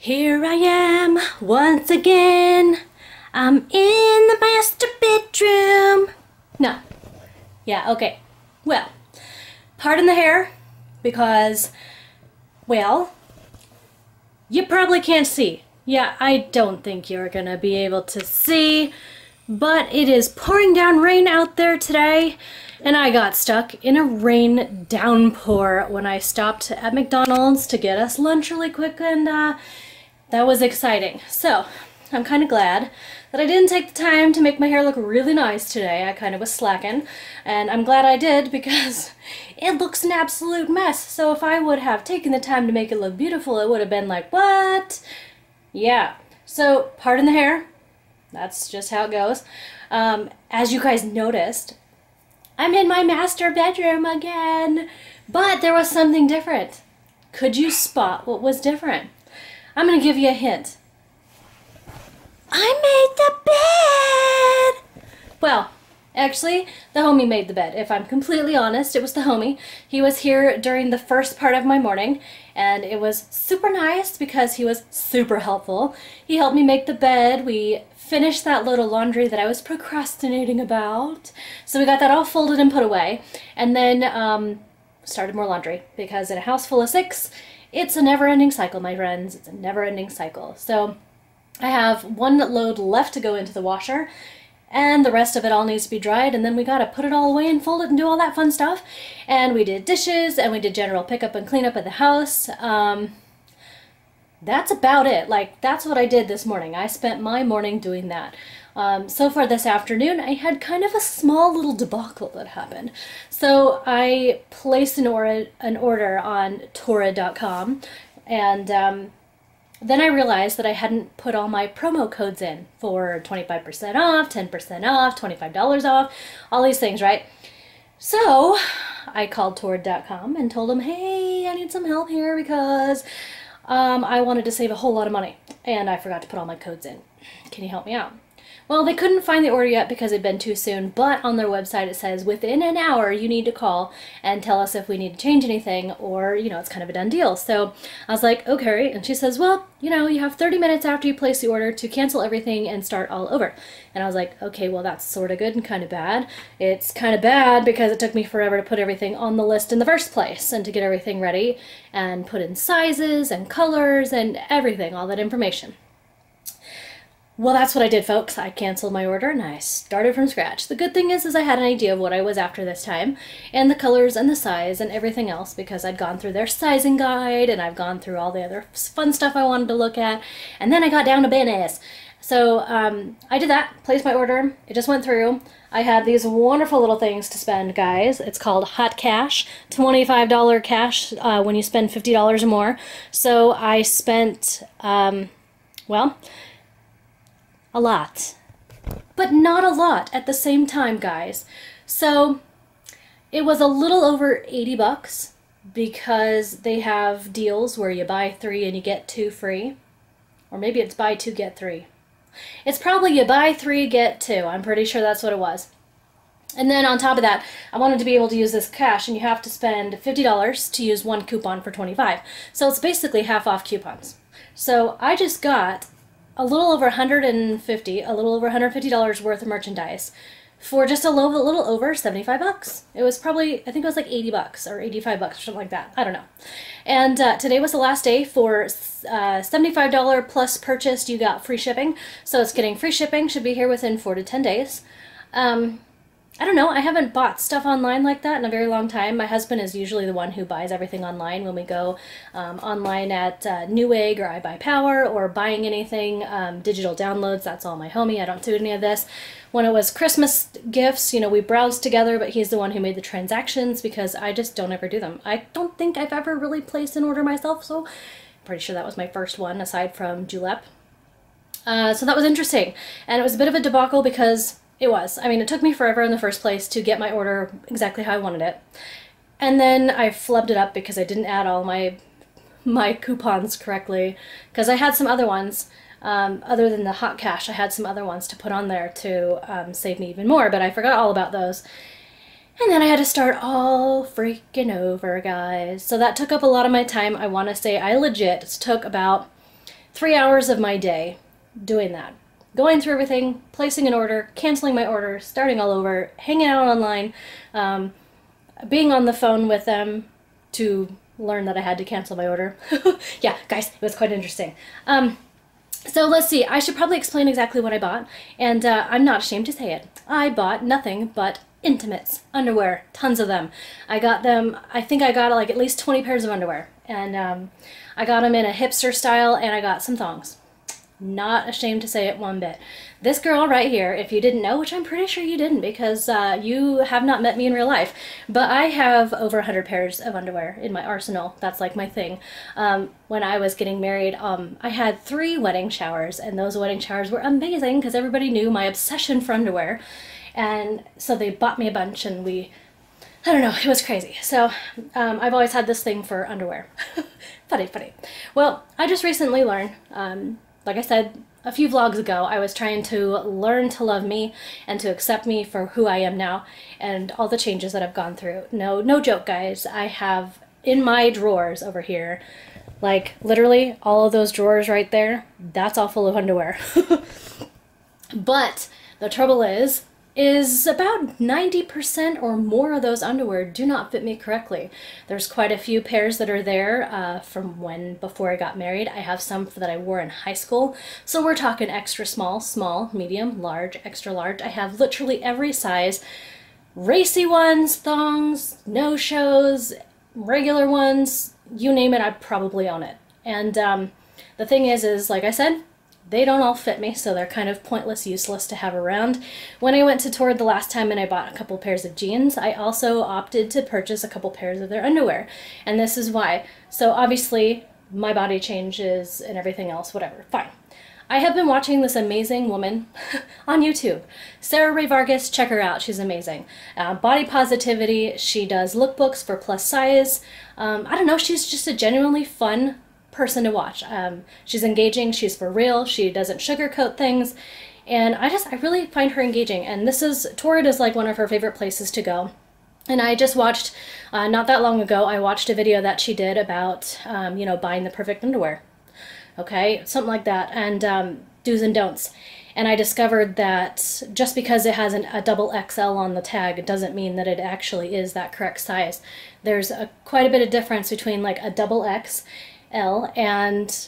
Here I am once again. I'm in the master bedroom. No. Yeah, okay. Well, pardon the hair because, well, you probably can't see. Yeah, I don't think you're gonna be able to see, but it is pouring down rain out there today, and I got stuck in a rain downpour when I stopped at McDonald's to get us lunch really quick, and that was exciting. So, I'm kind of glad that I didn't take the time to make my hair look really nice today. I kind of was slacking, and I'm glad I did because it looks an absolute mess. So if I would have taken the time to make it look beautiful, it would have been like, what? Yeah. So, pardon the hair. That's just how it goes. As you guys noticed, I'm in my master bedroom again, but there was something different. Could you spot what was different? I'm gonna give you a hint. I made the bed! Well, actually, the homie made the bed. If I'm completely honest, it was the homie. He was here during the first part of my morning, and it was super nice because he was super helpful. He helped me make the bed. We finished that load of laundry that I was procrastinating about. So we got that all folded and put away, and then started more laundry because in a house full of 6, it's a never-ending cycle, my friends. It's a never-ending cycle. So I have one load left to go into the washer, and the rest of it all needs to be dried, and then we gotta put it all away and fold it and do all that fun stuff. And we did dishes, and we did general pickup and cleanup at the house. That's about it. Like, that's what I did this morning. I spent my morning doing that. So far this afternoon, I had kind of a small little debacle that happened. So I placed an order on Torrid.com, and then I realized that I hadn't put all my promo codes in for 25% off, 10% off, $25 off, all these things, right? So I called Torrid.com and told them, hey, I need some help here because I wanted to save a whole lot of money and I forgot to put all my codes in. Can you help me out? Well, they couldn't find the order yet because it'd been too soon, but on their website it says within an hour you need to call and tell us if we need to change anything or, you know, it's kind of a done deal. So I was like, okay, and she says, well, you know, you have 30 minutes after you place the order to cancel everything and start all over. And I was like, okay, well, that's sort of good and kind of bad. It's kind of bad because it took me forever to put everything on the list in the first place and to get everything ready and put in sizes and colors and everything, all that information. Well, that's what I did, folks. I canceled my order and I started from scratch. The good thing is I had an idea of what I was after this time, and the colors and the size and everything else because I'd gone through their sizing guide and I've gone through all the other fun stuff I wanted to look at, and then I got down to business. So I did that, placed my order, it just went through. I had these wonderful little things to spend, guys. It's called Hot Cash, $25 cash when you spend $50 or more. So I spent, well, a lot, but not a lot at the same time, guys. So it was a little over 80 bucks because they have deals where you buy 3 and you get 2 free, or maybe it's buy 2 get 3. It's probably you buy 3 get 2. I'm pretty sure that's what it was. And then on top of that, I wanted to be able to use this cash, and you have to spend $50 to use 1 coupon for 25. So it's basically half off coupons. So I just got a little over $150 worth of merchandise for just a little over 75 bucks. It was probably, I think it was like 80 bucks or 85 bucks or something like that. I don't know. And today was the last day for $75 plus purchased. You got free shipping. So it's getting free shipping. Should be here within 4 to 10 days. I don't know, I haven't bought stuff online like that in a very long time. My husband is usually the one who buys everything online when we go online at Newegg or I Buy Power or buying anything, digital downloads. That's all my homie. I don't do any of this. When it was Christmas gifts, you know, we browsed together, but he's the one who made the transactions because I just don't ever do them. I don't think I've ever really placed an order myself, so I'm pretty sure that was my first one aside from Julep. So that was interesting. And it was a bit of a debacle because it was. I mean, it took me forever in the first place to get my order exactly how I wanted it. And then I flubbed it up because I didn't add all my coupons correctly. Because I had some other ones, other than the Hot Cash, I had some other ones to put on there to save me even more, but I forgot all about those. And then I had to start all freaking over, guys. So that took up a lot of my time. I want to say I legit took about 3 hours of my day doing that. Going through everything, placing an order, canceling my order, starting all over, hanging out online, being on the phone with them to learn that I had to cancel my order. Yeah, guys, it was quite interesting. So let's see, I should probably explain exactly what I bought, and I'm not ashamed to say it. I bought nothing but intimates, underwear, tons of them. I got them, I think I got like at least 20 pairs of underwear, and I got them in a hipster style, and I got some thongs. Not ashamed to say it one bit. This girl right here, if you didn't know, which I'm pretty sure you didn't because you have not met me in real life, but I have over 100 pairs of underwear in my arsenal. That's like my thing. When I was getting married, I had 3 wedding showers, and those wedding showers were amazing because everybody knew my obsession for underwear. And so they bought me a bunch, and I don't know, it was crazy. So I've always had this thing for underwear. Funny, funny. Well, I just recently learned, like I said a few vlogs ago, I was trying to learn to love me and to accept me for who I am now and all the changes that I've gone through. No joke, guys. I have in my drawers over here, like literally all of those drawers right there, that's all full of underwear. But the trouble is about 90% or more of those underwear do not fit me correctly. There's quite a few pairs that are there from before I got married. I have some that I wore in high school. So we're talking extra small, small, medium, large, extra large. I have literally every size. Racy ones, thongs, no-shows, regular ones, you name it, I'd probably own it. And the thing is like I said, they don't all fit me, so they're kind of pointless, useless to have around. When I went to Torrid the last time and I bought a couple pairs of jeans, I also opted to purchase a couple pairs of their underwear. And this is why. So obviously, my body changes and everything else, whatever, fine. I have been watching this amazing woman on YouTube. Sarah Ray Vargas, check her out, she's amazing. Body positivity, she does lookbooks for plus size. I don't know, she's just a genuinely fun person to watch. She's engaging, she's for real, she doesn't sugarcoat things, and I really find her engaging. And Torrid is like one of her favorite places to go. And I just watched, not that long ago, I watched a video that she did about, you know, buying the perfect underwear. Okay, something like that, and do's and don'ts. And I discovered that just because it has a double XL on the tag doesn't mean that it actually is that correct size. There's quite a bit of difference between like a double XL and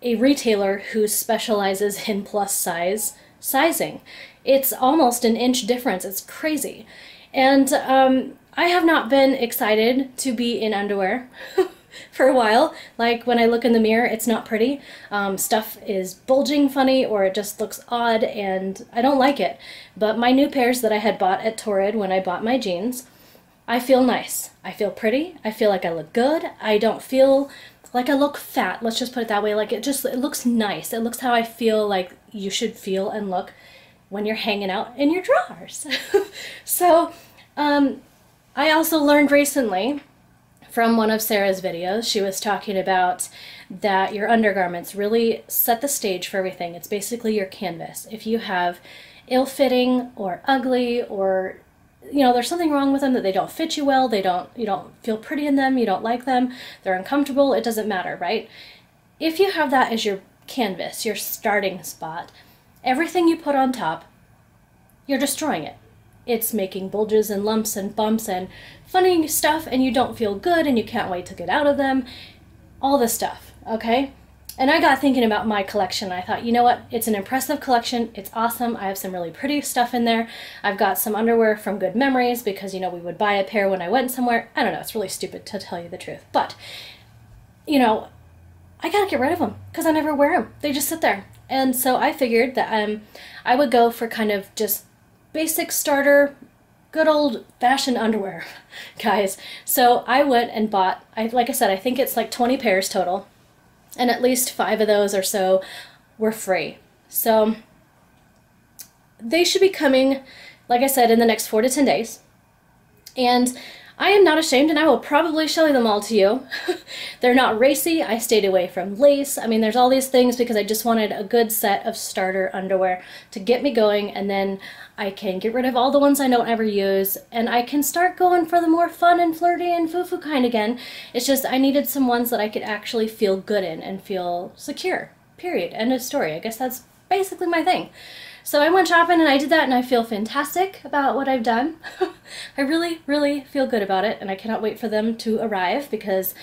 a retailer who specializes in plus size sizing. It's almost an inch difference. It's crazy. And I have not been excited to be in underwear for a while. Like when I look in the mirror, it's not pretty. Stuff is bulging funny, or it just looks odd, and I don't like it. But my new pairs that I had bought at Torrid when I bought my jeans, I feel nice. I feel pretty. I feel like I look good. I don't feel like I look fat, let's just put it that way. Like it looks nice. It looks how I feel like you should feel and look when you're hanging out in your drawers. So I also learned recently from one of Sarah's videos, she was talking about that your undergarments really set the stage for everything. It's basically your canvas. If you have ill-fitting or ugly, or you know, there's something wrong with them, that they don't fit you well, you don't feel pretty in them, you don't like them, they're uncomfortable, it doesn't matter, right? If you have that as your canvas, your starting spot, everything you put on top, you're destroying it. It's making bulges and lumps and bumps and funny stuff, and you don't feel good and you can't wait to get out of them, all this stuff, okay? And I got thinking about my collection. I thought, you know what? It's an impressive collection. It's awesome. I have some really pretty stuff in there. I've got some underwear from good memories because, you know, we would buy a pair when I went somewhere. I don't know. It's really stupid to tell you the truth. But, you know, I gotta get rid of them because I never wear them. They just sit there. And so I figured that I would go for kind of just basic starter, good old-fashioned underwear, guys. So I went and bought, like I said, I think it's like 20 pairs total. And at least 5 of those or so were free. So they should be coming, like I said, in the next 4 to 10 days. And I am not ashamed, and I will probably show them all to you. They're not racy. I stayed away from lace. I mean, there's all these things because I just wanted a good set of starter underwear to get me going, and then I can get rid of all the ones I don't ever use, and I can start going for the more fun and flirty and foo-foo kind again. It's just I needed some ones that I could actually feel good in and feel secure. period, end of story. I guess that's basically my thing. So I went shopping and I did that, and I feel fantastic about what I've done. I really, really feel good about it, and I cannot wait for them to arrive, because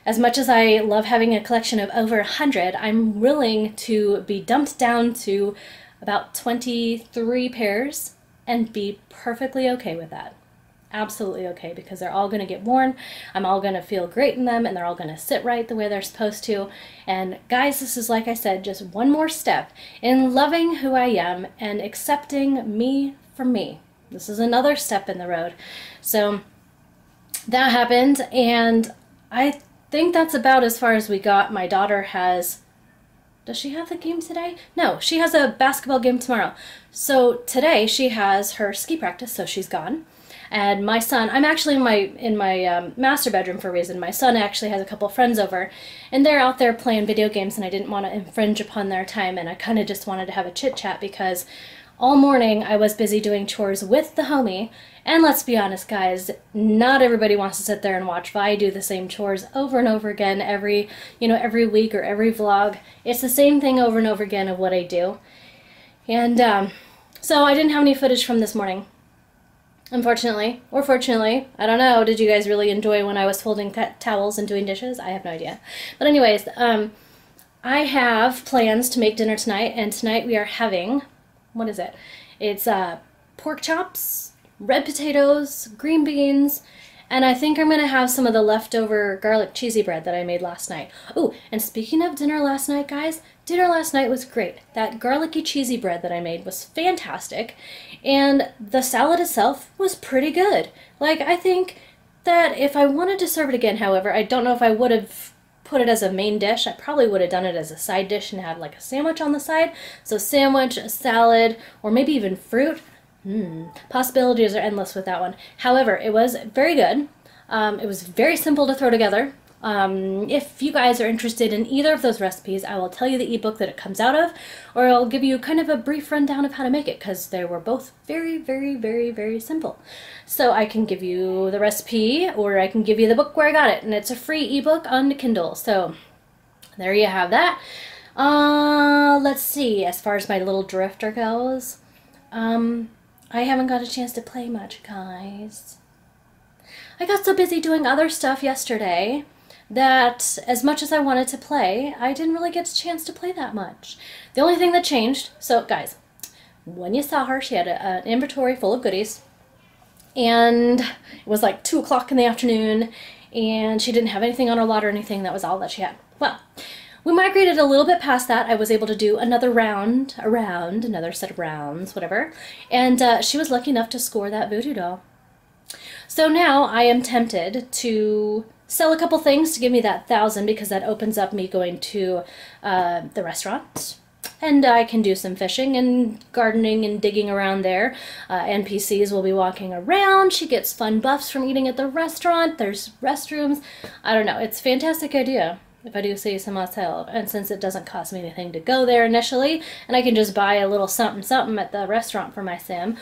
as much as I love having a collection of over 100, I'm willing to be dumped down to about 23 pairs and be perfectly okay with that. Absolutely okay, because they're all going to get worn. I'm all going to feel great in them, and they're all going to sit right the way they're supposed to. And guys, this is, like I said, just one more step in loving who I am and accepting me for me. This is another step in the road. So that happened, and I think that's about as far as we got. My daughter has... Does she have the game today? No, she has a basketball game tomorrow. So today she has her ski practice, so she's gone. And my son, I'm actually in my master bedroom for a reason. My son actually has a couple friends over, and they're out there playing video games, and I didn't want to infringe upon their time, and I kind of just wanted to have a chit chat, because all morning I was busy doing chores with the homie. And let's be honest, guys, not everybody wants to sit there and watch Vi do the same chores over and over again every week or every vlog. It's the same thing over and over again of what I do. And so I didn't have any footage from this morning, unfortunately, or fortunately. I don't know. Did you guys really enjoy when I was folding towels and doing dishes? I have no idea. But anyways, I have plans to make dinner tonight, and tonight we are having, what is it? It's pork chops, red potatoes, green beans, and I think I'm going to have some of the leftover garlic cheesy bread that I made last night. Oh, and speaking of dinner last night, guys, dinner last night was great. That garlicky cheesy bread that I made was fantastic, and the salad itself was pretty good. Like, I think that if I wanted to serve it again, however, I don't know if I would have put it as a main dish. I probably would have done it as a side dish and had like a sandwich on the side. So sandwich, a salad, or maybe even fruit. Possibilities are endless with that one. However, it was very good. It was very simple to throw together. If you guys are interested in either of those recipes, I will tell you the ebook that it comes out of, or I'll give you kind of a brief rundown of how to make it, because they were both very, very, very, very simple. So I can give you the recipe, or I can give you the book where I got it, and it's a free ebook on Kindle. So there you have that. Let's see, as far as my little drifter goes, I haven't got a chance to play much, guys. I got so busy doing other stuff yesterday that as much as I wanted to play, I didn't really get a chance to play that much. The only thing that changed, so guys, when you saw her, she had an inventory full of goodies, and it was like 2 o'clock in the afternoon, and she didn't have anything on her lot or anything. That was all that she had. Well, we migrated a little bit past that. I was able to do another another set of rounds, whatever, and she was lucky enough to score that voodoo doll. So now I am tempted to sell a couple things to give me that 1,000, because that opens up me going to the restaurant, and I can do some fishing and gardening and digging around there. NPCs will be walking around. She gets fun buffs from eating at the restaurant. There's restrooms. I don't know. It's a fantastic idea, if I do say so myself. And since it doesn't cost me anything to go there initially, and I can just buy a little something something at the restaurant for my sim,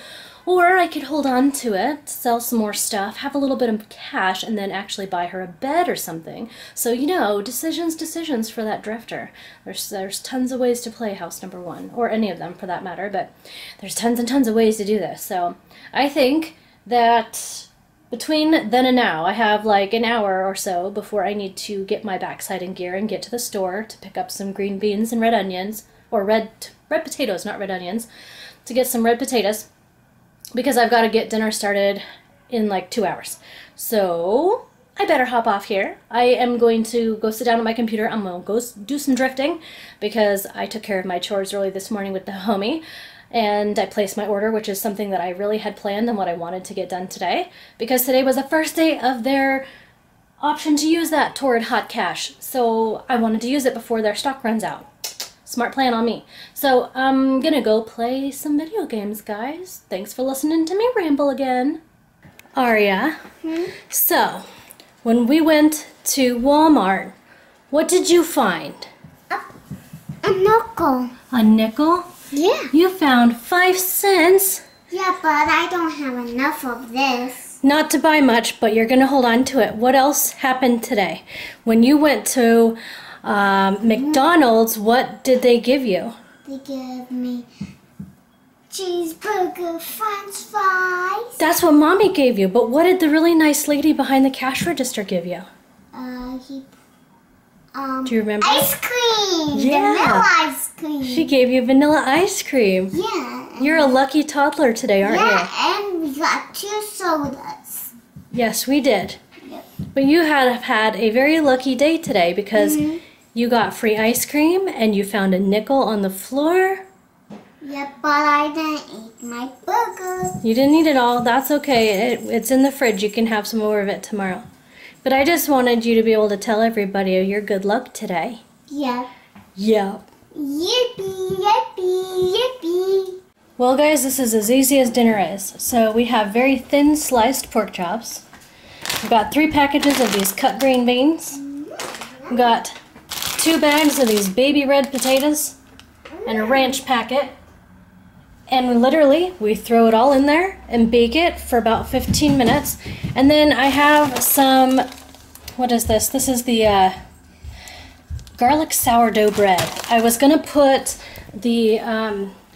or I could hold on to it, sell some more stuff, have a little bit of cash, and then actually buy her a bed or something. So, you know, decisions for that drifter. There's tons of ways to play house number 1, or any of them for that matter, but there's tons and tons of ways to do this. So I think that between then and now, I have like an hour or so before I need to get my backside in gear and get to the store to pick up some green beans and red onions, or red potatoes, not red onions, to get some red potatoes, because I've got to get dinner started in like 2 hours. So I better hop off here. I am going to go sit down at my computer. I'm going to go do some drifting, because I took care of my chores early this morning with the homie, and I placed my order, which is something that I really had planned and what I wanted to get done today, because today was the first day of their option to use that torrid hot cash. So I wanted to use it before their stock runs out. Smart plan on me. So I'm gonna go play some video games, guys. Thanks for listening to me ramble again. Aria, so when we went to Walmart, what did you find? A nickel. A nickel? Yeah. You found 5 cents? Yeah, but I don't have enough of this. Not to buy much, but you're gonna hold on to it. What else happened today? When you went to McDonald's, what did they give you? They gave me cheeseburger, french fries. That's what Mommy gave you, but what did the really nice lady behind the cash register give you? Do you remember? Ice cream. Yeah. Vanilla ice cream. She gave you vanilla ice cream. Yeah. You're a lucky toddler today, aren't you? Yeah, and we got 2 sodas. Yes, we did. Yep. But you have had a very lucky day today because you got free ice cream and you found a nickel on the floor. Yep, but I didn't eat my burger. You didn't eat it all. That's okay. It's in the fridge. You can have some more of it tomorrow. But I just wanted you to be able to tell everybody your good luck today. Yep. Yeah. Yippee, yippee, yippee. Well, guys, this is as easy as dinner is. So we have very thin sliced pork chops. We've got 3 packages of these cut green beans. We've got 2 bags of these baby red potatoes and a ranch packet. And we throw it all in there and bake it for about 15 minutes. And then I have some, what is this? This is the garlic sourdough bread. I was gonna put the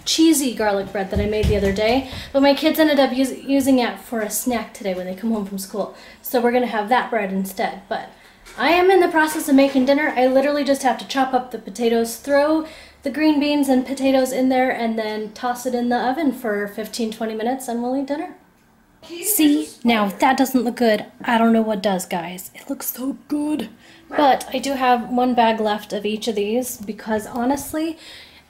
cheesy garlic bread that I made the other day, but my kids ended up using it for a snack today when they come home from school. So we're gonna have that bread instead. But I am in the process of making dinner. I literally just have to chop up the potatoes, throw the green beans and potatoes in there, and then toss it in the oven for 15-20 minutes and we'll eat dinner. See, now if that doesn't look good, I don't know what does, guys. It looks so good. But I do have 1 bag left of each of these because honestly,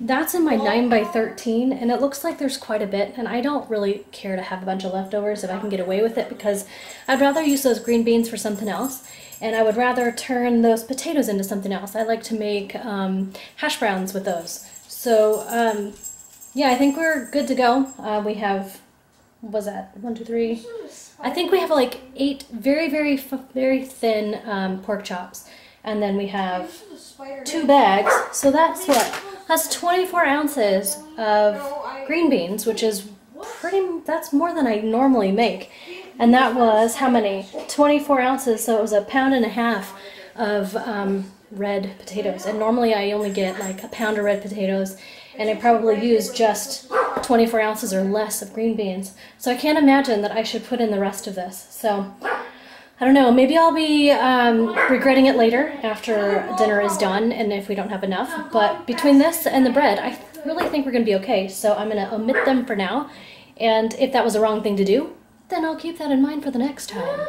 that's in my 9x13 and it looks like there's quite a bit, and I don't really care to have a bunch of leftovers if I can get away with it because I'd rather use those green beans for something else. And I would rather turn those potatoes into something else. I like to make hash browns with those. So, yeah, I think we're good to go. We have, what was that? 1, 2, 3. I think we have like 8 very, very, very thin pork chops. And then we have 2 bags. So that's what? That's 24 ounces of green beans, which is that's more than I normally make. And that was how many? 24 ounces, so it was 1.5 pounds of red potatoes. And normally I only get like 1 pound of red potatoes, and I probably use just 24 ounces or less of green beans. So I can't imagine that I should put in the rest of this. So I don't know, maybe I'll be regretting it later after dinner is done and if we don't have enough. But between this and the bread, I really think we're going to be okay. So I'm going to omit them for now. And if that was the wrong thing to do, then I'll keep that in mind for the next time.